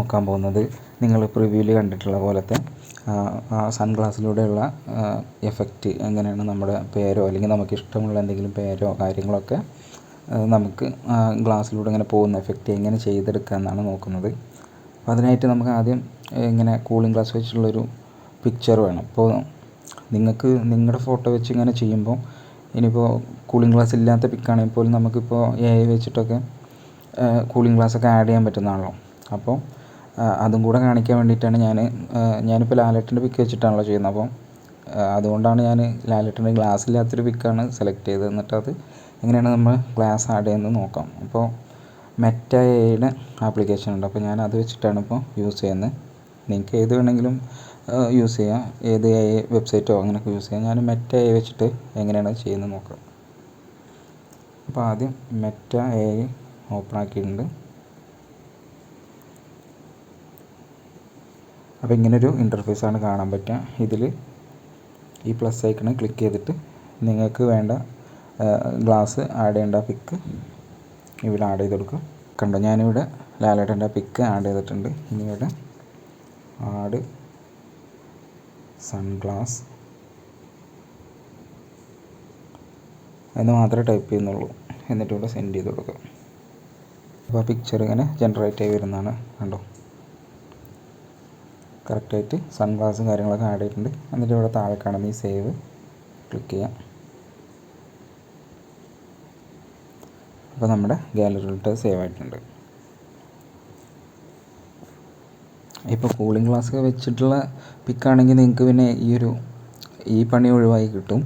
നോക്കാൻ പോകുന്നത് നിങ്ങൾ പ്രിവ്യൂവിൽ കണ്ടിട്ടുള്ള പോലത്തെ സൺഗ്ലാസ്സിലൂടെയുള്ള എഫക്റ്റ് എങ്ങനെയാണ് നമ്മുടെ പേരോ അല്ലെങ്കിൽ നമുക്ക് ഇഷ്ടമുള്ള എന്തെങ്കിലും പേരോ കാര്യങ്ങളൊക്കെ നമുക്ക് ഗ്ലാസ്സിലൂടെ ഇങ്ങനെ പോകുന്ന എഫക്റ്റ് എങ്ങനെ ചെയ്തെടുക്കുക എന്നാണ് നോക്കുന്നത്. അപ്പോൾ അതിനായിട്ട് നമുക്ക് ആദ്യം ഇങ്ങനെ കൂളിംഗ് ഗ്ലാസ് വെച്ചിട്ടുള്ളൊരു പിക്ചർ വേണം. ഇപ്പോൾ നിങ്ങൾക്ക് നിങ്ങളുടെ ഫോട്ടോ വെച്ച് ഇങ്ങനെ ചെയ്യുമ്പോൾ ഇനിയിപ്പോൾ കൂളിംഗ് ഗ്ലാസ് ഇല്ലാത്ത പിക്കാണെങ്കിൽ പോലും നമുക്കിപ്പോൾ AI വെച്ചിട്ടൊക്കെ കൂളിംഗ് ഗ്ലാസ്സൊക്കെ ആഡ് ചെയ്യാൻ പറ്റുന്നതാണല്ലോ. അപ്പോൾ അതും കൂടെ കാണിക്കാൻ വേണ്ടിയിട്ടാണ് ഞാനിപ്പോൾ ലാലേട്ടൻ്റെ പിക്ക് വെച്ചിട്ടാണല്ലോ ചെയ്യുന്നത്. അപ്പം അതുകൊണ്ടാണ് ഞാൻ ലാലേട്ടൻ്റെ ഗ്ലാസ് ഇല്ലാത്തൊരു പിക്കാണ് സെലക്ട് ചെയ്തത്. എന്നിട്ട് അത് എങ്ങനെയാണ് നമ്മൾ ഗ്ലാസ് ആഡ് ചെയ്യുന്നത് നോക്കാം. അപ്പോൾ മെറ്റ AIയുടെ ആപ്ലിക്കേഷൻ ഉണ്ട്. അപ്പോൾ ഞാൻ അത് വെച്ചിട്ടാണ് ഇപ്പോൾ യൂസ് ചെയ്യുന്നത്. നിങ്ങൾക്ക് ഏത് വേണമെങ്കിലും യൂസ് ചെയ്യാം, ഏത് AI വെബ്സൈറ്റോ അങ്ങനെയൊക്കെ യൂസ് ചെയ്യാം. ഞാൻ മെറ്റ AI വെച്ചിട്ട് എങ്ങനെയാണ് ചെയ്യുന്നത് നോക്കാം. അപ്പോൾ ആദ്യം മെറ്റ AI ഓപ്പൺ ആക്കിയിട്ടുണ്ട്. അപ്പോൾ ഇങ്ങനൊരു ഇൻ്റർഫേസാണ് കാണാൻ പറ്റുക. ഇതിൽ ഈ പ്ലസ് ഐക്കണ് ക്ലിക്ക് ചെയ്തിട്ട് നിങ്ങൾക്ക് വേണ്ട ഗ്ലാസ് ആഡ് ചെയ്യേണ്ട പിക്ക് ഇവിടെ ആഡ് ചെയ്ത് കൊടുക്കുക. കണ്ടോ, ഞാനിവിടെ ലാലേട്ടൻ്റെ പിക്ക് ആഡ് ചെയ്തിട്ടുണ്ട്. ഇനി ഇവിടെ ആഡ് സൺഗ്ലാസ് എന്ന് മാത്രമേ ടൈപ്പ് ചെയ്യുന്നുള്ളൂ. എന്നിട്ട് ഇവിടെ സെൻഡ് ചെയ്ത് കൊടുക്കുക. അപ്പോൾ ആ പിക്ചർ ഇങ്ങനെ ജനറേറ്റ് ആയി വരുന്നതാണ്. കണ്ടോ, കറക്റ്റായിട്ട് സൺഗ്ലാസും കാര്യങ്ങളൊക്കെ ആഡ് ചെയ്തിട്ടുണ്ട്. എന്നിട്ട് ഇവിടെ താഴെ കാണുന്ന ഈ സേവ് ക്ലിക്ക് ചെയ്യാം. അപ്പോൾ നമ്മുടെ ഗാലറിയിലോട്ട് സേവ് ആയിട്ടുണ്ട്. ഇപ്പോൾ കൂളിംഗ് ഗ്ലാസ് വെച്ചിട്ടുള്ള പിക്കാണെങ്കിൽ നിങ്ങൾക്ക് പിന്നെ ഈ പണി ഒഴിവായി കിട്ടും.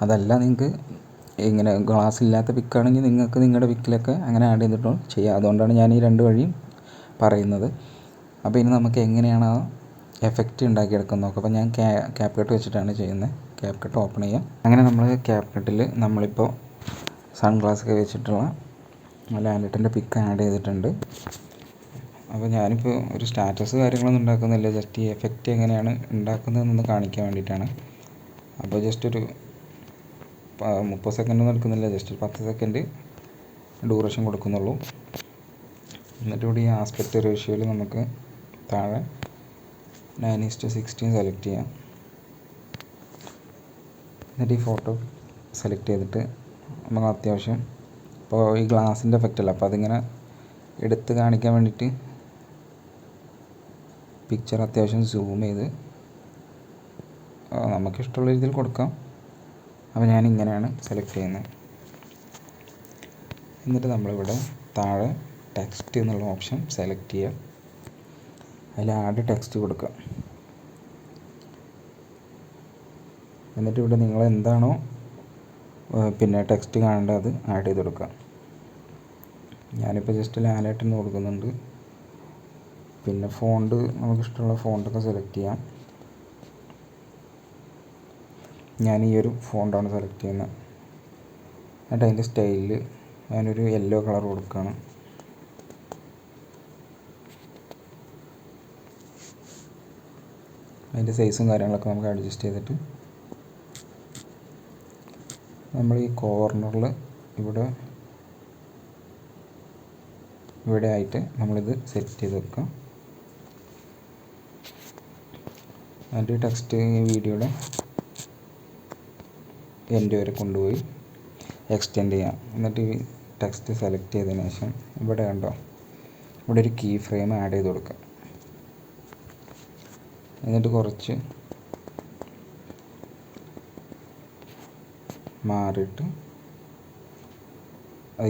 അതല്ല, നിങ്ങൾക്ക് ഇങ്ങനെ ഗ്ലാസ് ഇല്ലാത്ത പിക്കാണെങ്കിൽ നിങ്ങൾക്ക് നിങ്ങളുടെ പിക്കിലൊക്കെ അങ്ങനെ ആഡ് ചെയ്തിട്ടോ ചെയ്യാം. അതുകൊണ്ടാണ് ഞാൻ ഈ രണ്ട് വഴിയും പറയുന്നത്. അപ്പോൾ ഇനി നമുക്ക് എങ്ങനെയാണ് ആ എഫക്റ്റ് ഉണ്ടാക്കിയെടുക്കുന്നത് നോക്കാം. അപ്പോൾ ഞാൻ ക്യാപ് കട്ട് വെച്ചിട്ടാണ് ചെയ്യുന്നത്. ക്യാപ് കട്ട് ഓപ്പൺ ചെയ്യാം. അങ്ങനെ നമ്മൾ ക്യാപ് കട്ടിൽ നമ്മളിപ്പോൾ സൺഗ്ലാസ്സൊക്കെ വെച്ചിട്ടുള്ള ലാലേട്ടൻ്റെ പിക്ക് ആഡ് ചെയ്തിട്ടുണ്ട്. അപ്പോൾ ഞാനിപ്പോൾ ഒരു സ്റ്റാറ്റസ് കാര്യങ്ങളൊന്നും ഉണ്ടാക്കുന്നില്ല, ജസ്റ്റ് ഈ എഫക്റ്റ് എങ്ങനെയാണ് ഉണ്ടാക്കുന്നതെന്ന് കാണിക്കാൻ വേണ്ടിയിട്ടാണ്. അപ്പോൾ ജസ്റ്റ് ഒരു 30 സെക്കൻഡൊന്നും എടുക്കുന്നില്ല, ജസ്റ്റ് 10 സെക്കൻഡ് ഡ്യൂറേഷൻ കൊടുക്കുന്നുള്ളൂ. എന്നിട്ട് ഇവിടെ ഈ ആസ്പെക്റ്റ് റേഷ്യോയിൽ നമുക്ക് താഴെ 9:16 സെലക്ട് ചെയ്യാം. എന്നിട്ട് ഈ ഫോട്ടോ സെലക്ട് ചെയ്തിട്ട് നമുക്ക് അത്യാവശ്യം ഇപ്പോൾ ഈ ഗ്ലാസിൻ്റെ എഫക്റ്റ് അല്ല, അപ്പോൾ അതിങ്ങനെ എടുത്ത് കാണിക്കാൻ വേണ്ടിയിട്ട് പിക്ചർ അത്യാവശ്യം സൂം ചെയ്ത് നമുക്കിഷ്ടമുള്ള രീതിയിൽ കൊടുക്കാം. അപ്പോൾ ഞാനിങ്ങനെയാണ് സെലക്ട് ചെയ്യുന്നത്. എന്നിട്ട് നമ്മളിവിടെ താഴെ ടെക്സ്റ്റ് എന്നുള്ള ഓപ്ഷൻ സെലക്ട് ചെയ്യുക. അതിൽ ആഡ് ടെക്സ്റ്റ് കൊടുക്കുക. എന്നിട്ട് ഇവിടെ നിങ്ങൾ എന്താണോ പിന്നെ ടെക്സ്റ്റ് കാണേണ്ടത് അത് ആഡ് ചെയ്ത് കൊടുക്കുക. ഞാനിപ്പോൾ ജസ്റ്റ് ലാലേട്ടൻ കൊടുക്കുന്നുണ്ട്. പിന്നെ ഫോണ്ട് നമുക്കിഷ്ടമുള്ള ഫോണ്ടൊക്കെ സെലക്ട് ചെയ്യാം. ഞാൻ ഈ ഒരു ഫോണ്ടാണ് സെലക്ട് ചെയ്യുന്നത്. എന്നിട്ട് അതിൻ്റെ സ്റ്റൈലിൽ ഞാനൊരു യെല്ലോ കളർ കൊടുക്കുകയാണ്. അതിൻ്റെ സൈസും കാര്യങ്ങളൊക്കെ നമുക്ക് അഡ്ജസ്റ്റ് ചെയ്തിട്ട് നമ്മൾ ഈ കോർണറിൽ ഇവിടെ ആയിട്ട് നമ്മളിത് സെറ്റ് ചെയ്ത് വെക്കാം. അതിൻ്റെ ടെക്സ്റ്റ് ഈ വീഡിയോയുടെ എൻഡ് വരെ കൊണ്ടുപോയി എക്സ്റ്റെൻഡ് ചെയ്യാം. എന്നിട്ട് ഈ ടെക്സ്റ്റ് സെലക്ട് ചെയ്തതിന് ശേഷം ഇവിടെ കണ്ടോ, ഇവിടെ ഒരു കീ ഫ്രെയിം ആഡ് ചെയ്ത് കൊടുക്കാം. എന്നിട്ട് കുറച്ച് മാറിയിട്ട്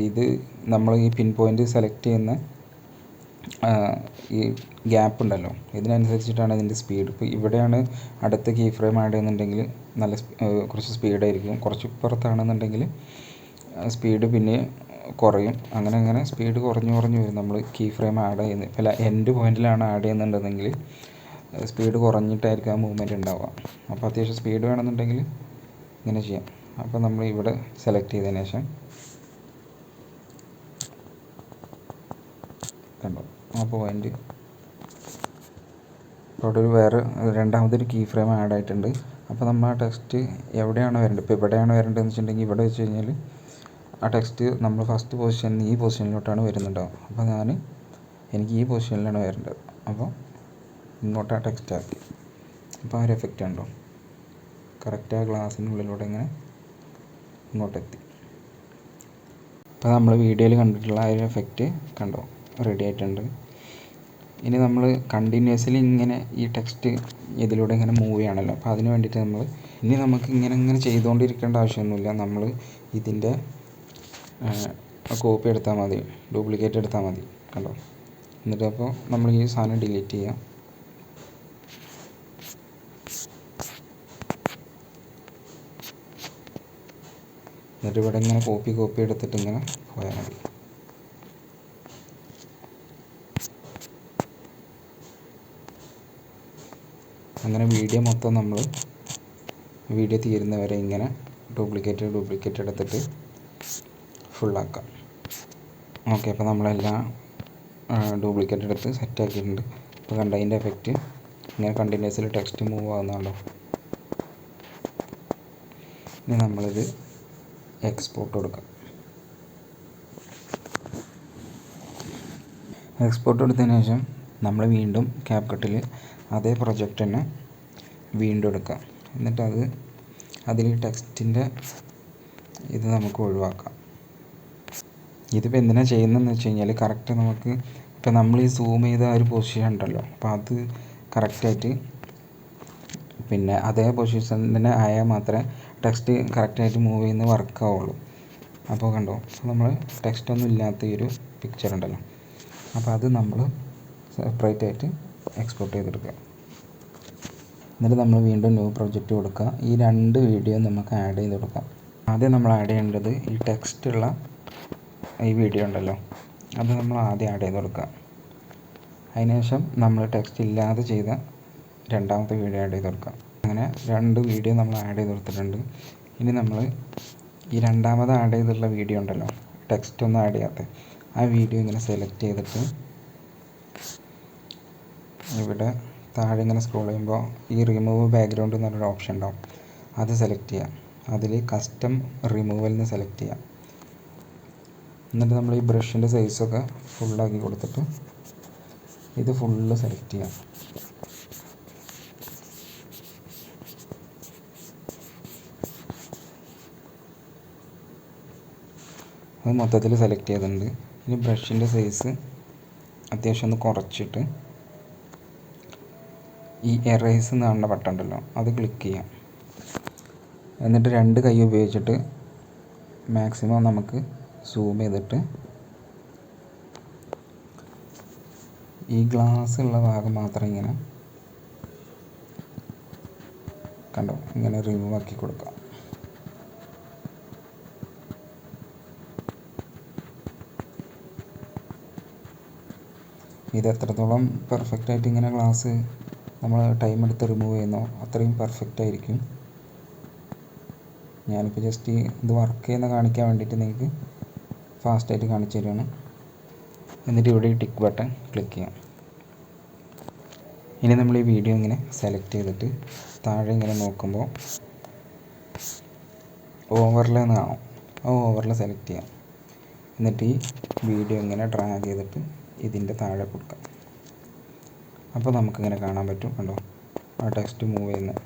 ഇത് നമ്മൾ ഈ പിൻ പോയിൻ്റ് സെലക്ട് ചെയ്യുന്ന ഈ ഗ്യാപ്പ് ഉണ്ടല്ലോ, ഇതിനനുസരിച്ചിട്ടാണ് ഇതിൻ്റെ സ്പീഡ്. ഇപ്പോൾ ഇവിടെയാണ് അടുത്ത കീ ഫ്രെയിം ആഡ് ചെയ്യുന്നുണ്ടെങ്കിൽ നല്ല കുറച്ച് സ്പീഡായിരിക്കും. കുറച്ച് ഇപ്പുറത്താണെന്നുണ്ടെങ്കിൽ സ്പീഡ് പിന്നെ കുറയും. അങ്ങനെ സ്പീഡ് കുറഞ്ഞു വരും. നമ്മൾ കീ ഫ്രെയിം ആഡ് ചെയ്യുന്നത് ഇപ്പോൾ എൻഡ് പോയിൻറ്റിലാണ് ആഡ് ചെയ്യുന്നുണ്ടെങ്കിൽ സ്പീഡ് കുറഞ്ഞിട്ടായിരിക്കും ആ മൂവ്മെൻറ്റ് ഉണ്ടാവുക. അപ്പോൾ അത്യാവശ്യം സ്പീഡ് വേണമെന്നുണ്ടെങ്കിൽ ഇങ്ങനെ ചെയ്യാം. അപ്പോൾ നമ്മൾ ഇവിടെ സെലക്ട് ചെയ്തതിന് ശേഷം കണ്ടോ ആ പോയിൻ്റ് അവിടെ രണ്ടാമതൊരു കീ ഫ്രെയിം ആഡ് ആയിട്ടുണ്ട്. അപ്പോൾ നമ്മൾ ആ ടെക്സ്റ്റ് എവിടെയാണ് വരേണ്ടത്, ഇപ്പോൾ ഇവിടെയാണ് വരേണ്ടതെന്ന് വെച്ചിട്ടുണ്ടെങ്കിൽ ഇവിടെ വെച്ച് കഴിഞ്ഞാൽ ആ ടെക്സ്റ്റ് നമ്മൾ ഫസ്റ്റ് പൊസിഷനിൽ ഈ പൊസിഷനിലോട്ടാണ് വരുന്നുണ്ടാവും. അപ്പോൾ എനിക്ക് ഈ പൊസിഷനിലാണ് വരേണ്ടത്. അപ്പോൾ ഇങ്ങോട്ട് ആ ടെക്സ്റ്റ് ആക്കി. അപ്പോൾ ആ ഒരു എഫക്റ്റ് ഉണ്ടോ, കറക്റ്റ് ആ ഗ്ലാസ്സിനുള്ളിലൂടെ ഇങ്ങനെ ഇങ്ങോട്ടെത്തി. അപ്പോൾ നമ്മൾ വീഡിയോയിൽ കണ്ടിട്ടുള്ള ആ ഒരു എഫക്റ്റ് കണ്ടോ, റെഡി ആയിട്ടുണ്ട്. ഇനി നമ്മൾ കണ്ടിന്യൂസ്ലി ഇങ്ങനെ ഈ ടെക്സ്റ്റ് ഇതിലൂടെ ഇങ്ങനെ മൂവ് ചെയ്യണമല്ലോ. അപ്പോൾ അതിന് വേണ്ടിയിട്ട് നമുക്ക് ഇങ്ങനെ ചെയ്തുകൊണ്ടിരിക്കേണ്ട ആവശ്യമൊന്നുമില്ല. നമ്മൾ ഇതിൻ്റെ കോപ്പി എടുത്താൽ മതി, ഡ്യൂപ്ലിക്കേറ്റ് എടുത്താൽ മതി. കണ്ടോ, എന്നിട്ട് അപ്പോൾ നമ്മൾ ഈ സാധനം ഡിലീറ്റ് ചെയ്യാം. എന്നിട്ട് ഇവിടെ ഇങ്ങനെ കോപ്പി എടുത്തിട്ട് ഇങ്ങനെ പോയാൽ മതി. അങ്ങനെ വീഡിയോ മൊത്തം നമ്മൾ വീഡിയോ തീരുന്നവരെ ഇങ്ങനെ ഡ്യൂപ്ലിക്കേറ്റ് എടുത്തിട്ട് ഫുള്ളാക്കാം. ഓക്കെ, അപ്പോൾ നമ്മളെല്ലാം ഡ്യൂപ്ലിക്കേറ്റ് എടുത്ത് സെറ്റാക്കിയിട്ടുണ്ട്. അപ്പോൾ കണ്ട അതിൻ്റെ എഫക്റ്റ് ഇങ്ങനെ കണ്ടിന്യൂസ്ലി ടെക്സ്റ്റ് മൂവ് ആകുന്നുണ്ടോ. ഇനി നമ്മളിത് എക്സ്പോർട്ട് കൊടുക്കാം. എക്സ്പോർട്ട് കൊടുത്തതിന് ശേഷം നമ്മൾ വീണ്ടും ക്യാപ്കട്ടിൽ അതേ പ്രൊജക്റ്റ് തന്നെ വീണ്ടും എടുക്കാം. എന്നിട്ട് അതിൽ ടെക്സ്റ്റിൻ്റെ ഇത് നമുക്ക് ഒഴിവാക്കാം. ഇതിപ്പോൾ എന്തിനാണ് ചെയ്യുന്നതെന്ന് വെച്ച് കഴിഞ്ഞാൽ കറക്റ്റ് നമുക്ക് ഇപ്പോൾ നമ്മൾ ഈ സൂം ചെയ്ത ഒരു പൊസിഷൻ ഉണ്ടല്ലോ, അപ്പോൾ അത് കറക്റ്റായിട്ട് പിന്നെ അതേ പൊസിഷൻ തന്നെ ആയാൽ മാത്രമേ ടെക്സ്റ്റ് കറക്റ്റായിട്ട് മൂവ് ചെയ്യുന്ന വർക്കാവുള്ളൂ. അപ്പോൾ കണ്ടോ, നമ്മൾ ടെക്സ്റ്റൊന്നും ഇല്ലാത്ത ഈ ഒരു പിക്ചർ ഉണ്ടല്ലോ, അപ്പോൾ അത് നമ്മൾ സെപ്പറേറ്റ് ആയിട്ട് എക്സ്പോർട്ട് ചെയ്തെടുക്കുക. എന്നിട്ട് നമ്മൾ വീണ്ടും ന്യൂ പ്രൊജക്റ്റ് കൊടുക്കുക. ഈ 2 വീഡിയോ നമുക്ക് ആഡ് ചെയ്ത് കൊടുക്കാം. ആദ്യം നമ്മൾ ആഡ് ചെയ്യേണ്ടത് ഈ ടെക്സ്റ്റുള്ള ഈ വീഡിയോ ഉണ്ടല്ലോ, അത് നമ്മൾ ആദ്യം ആഡ് ചെയ്ത് കൊടുക്കുക. അതിനുശേഷം നമ്മൾ ടെക്സ്റ്റ് ഇല്ലാതെ ചെയ്ത രണ്ടാമത്തെ വീഡിയോ ആഡ് ചെയ്ത് കൊടുക്കുക. അങ്ങനെ 2 വീഡിയോ നമ്മൾ ആഡ് ചെയ്ത് കൊടുത്തിട്ടുണ്ട്. ഇനി നമ്മൾ ഈ രണ്ടാമത് ആഡ് ചെയ്തിട്ടുള്ള വീഡിയോ ഉണ്ടല്ലോ, ടെക്സ്റ്റ് ഒന്നും ആഡ് ചെയ്യാത്ത ആ വീഡിയോ ഇങ്ങനെ സെലക്ട് ചെയ്തിട്ട് ഇവിടെ താഴെ ഇങ്ങനെ സ്ക്രോൾ ചെയ്യുമ്പോൾ ഈ റിമൂവ് ബാക്ക്ഗ്രൗണ്ട് എന്ന് പറഞ്ഞൊരു ഓപ്ഷൻ ഉണ്ടാവും, അത് സെലക്ട് ചെയ്യാം. അതിൽ കസ്റ്റം റിമൂവൽ എന്ന് സെലക്ട് ചെയ്യാം. എന്നിട്ട് നമ്മൾ ഈ ബ്രഷിൻ്റെ സൈസൊക്കെ ഫുള്ളാക്കി കൊടുത്തിട്ട് ഇത് ഫുള്ള് സെലക്ട് ചെയ്യാം. അത് മൊത്തത്തിൽ സെലക്ട് ചെയ്തിട്ടുണ്ട്. ഇനി ബ്രഷിൻ്റെ സൈസ് അത്യാവശ്യം ഒന്ന് കുറച്ചിട്ട് ഈ എറേസ് എന്ന് കാണുന്ന ബട്ടൺ ഉണ്ടല്ലോ, അത് ക്ലിക്ക് ചെയ്യാം. എന്നിട്ട് 2 കൈ ഉപയോഗിച്ചിട്ട് മാക്സിമം നമുക്ക് സൂം ചെയ്തിട്ട് ഈ ഗ്ലാസ് ഉള്ള ഭാഗം മാത്രം ഇങ്ങനെ കണ്ടോ ഇങ്ങനെ റിമൂവ് ആക്കി കൊടുക്കാം. ഇത് എത്രത്തോളം പെർഫെക്റ്റ് ആയിട്ട് ഇങ്ങനെ ഗ്ലാസ് നമ്മൾ ടൈം എടുത്ത് റിമൂവ് ചെയ്യുന്നോ അത്രയും പെർഫെക്റ്റ് ആയിരിക്കും. ഞാനിപ്പോൾ ജസ്റ്റ് ഇത് വർക്ക് ചെയ്യുന്ന കാണിക്കാൻ വേണ്ടിയിട്ട് നിങ്ങൾക്ക് ഫാസ്റ്റായിട്ട് കാണിച്ചു തരികയാണ്. എന്നിട്ട് ഇവിടെ ഈ ടിക്ക് ബട്ടൺ ക്ലിക്ക് ചെയ്യാം. ഇനി നമ്മൾ ഈ വീഡിയോ ഇങ്ങനെ സെലക്ട് ചെയ്തിട്ട് താഴെ ഇങ്ങനെ നോക്കുമ്പോൾ ഓവർലേ എന്ന് കാണും, ആ ഓവർലേ സെലക്ട് ചെയ്യാം. എന്നിട്ട് ഈ വീഡിയോ ഇങ്ങനെ ഡ്രാഗ് ചെയ്തിട്ട് ഇതിൻ്റെ താഴെ കൊടുക്കാം. അപ്പോൾ നമുക്കിങ്ങനെ കാണാൻ പറ്റും, കണ്ടോ ആ ടെക്സ്റ്റ് മൂവ് ചെയ്യുന്നത്.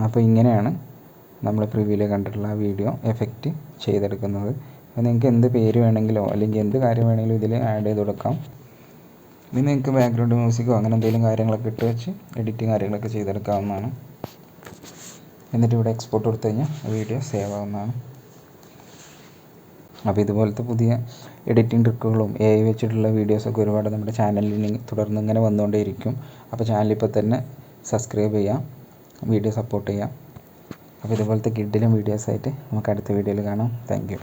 അപ്പോൾ ഇങ്ങനെയാണ് നമ്മൾ പ്രിവ്യൂവിൽ കണ്ടിട്ടുള്ള ആ വീഡിയോ എഫക്റ്റ് ചെയ്തെടുക്കുന്നത്. അപ്പോൾ നിങ്ങൾക്ക് എന്ത് പേര് വേണമെങ്കിലോ അല്ലെങ്കിൽ എന്ത് കാര്യം വേണമെങ്കിലും ഇതിൽ ആഡ് ചെയ്ത് കൊടുക്കാം. ഇനി നിങ്ങൾക്ക് ബാക്ക്ഗ്രൗണ്ട് മ്യൂസിക്കോ അങ്ങനെ എന്തെങ്കിലും കാര്യങ്ങളൊക്കെ ഇട്ട് വെച്ച് എഡിറ്റിങ് കാര്യങ്ങളൊക്കെ ചെയ്തെടുക്കാവുന്നതാണ്. എന്നിട്ട് ഇവിടെ എക്സ്പോർട്ട് കൊടുത്തു കഴിഞ്ഞാൽ വീഡിയോ സേവ് ആവുന്നതാണ്. അപ്പോൾ ഇതുപോലത്തെ പുതിയ എഡിറ്റിംഗ് ട്രിക്കുകളും AI വെച്ചിട്ടുള്ള വീഡിയോസൊക്കെ ഒരുപാട് നമ്മുടെ ചാനലിൽ തുടർന്ന് ഇങ്ങനെ വന്നുകൊണ്ടേയിരിക്കും. അപ്പോൾ ചാനൽ ഇപ്പോൾ തന്നെ സബ്സ്ക്രൈബ് ചെയ്യാം, വീഡിയോ സപ്പോർട്ട് ചെയ്യാം. അപ്പോൾ ഇതുപോലത്തെ കിഡിലും വീഡിയോസായിട്ട് നമുക്ക് അടുത്ത വീഡിയോയിൽ കാണാം. Thank you.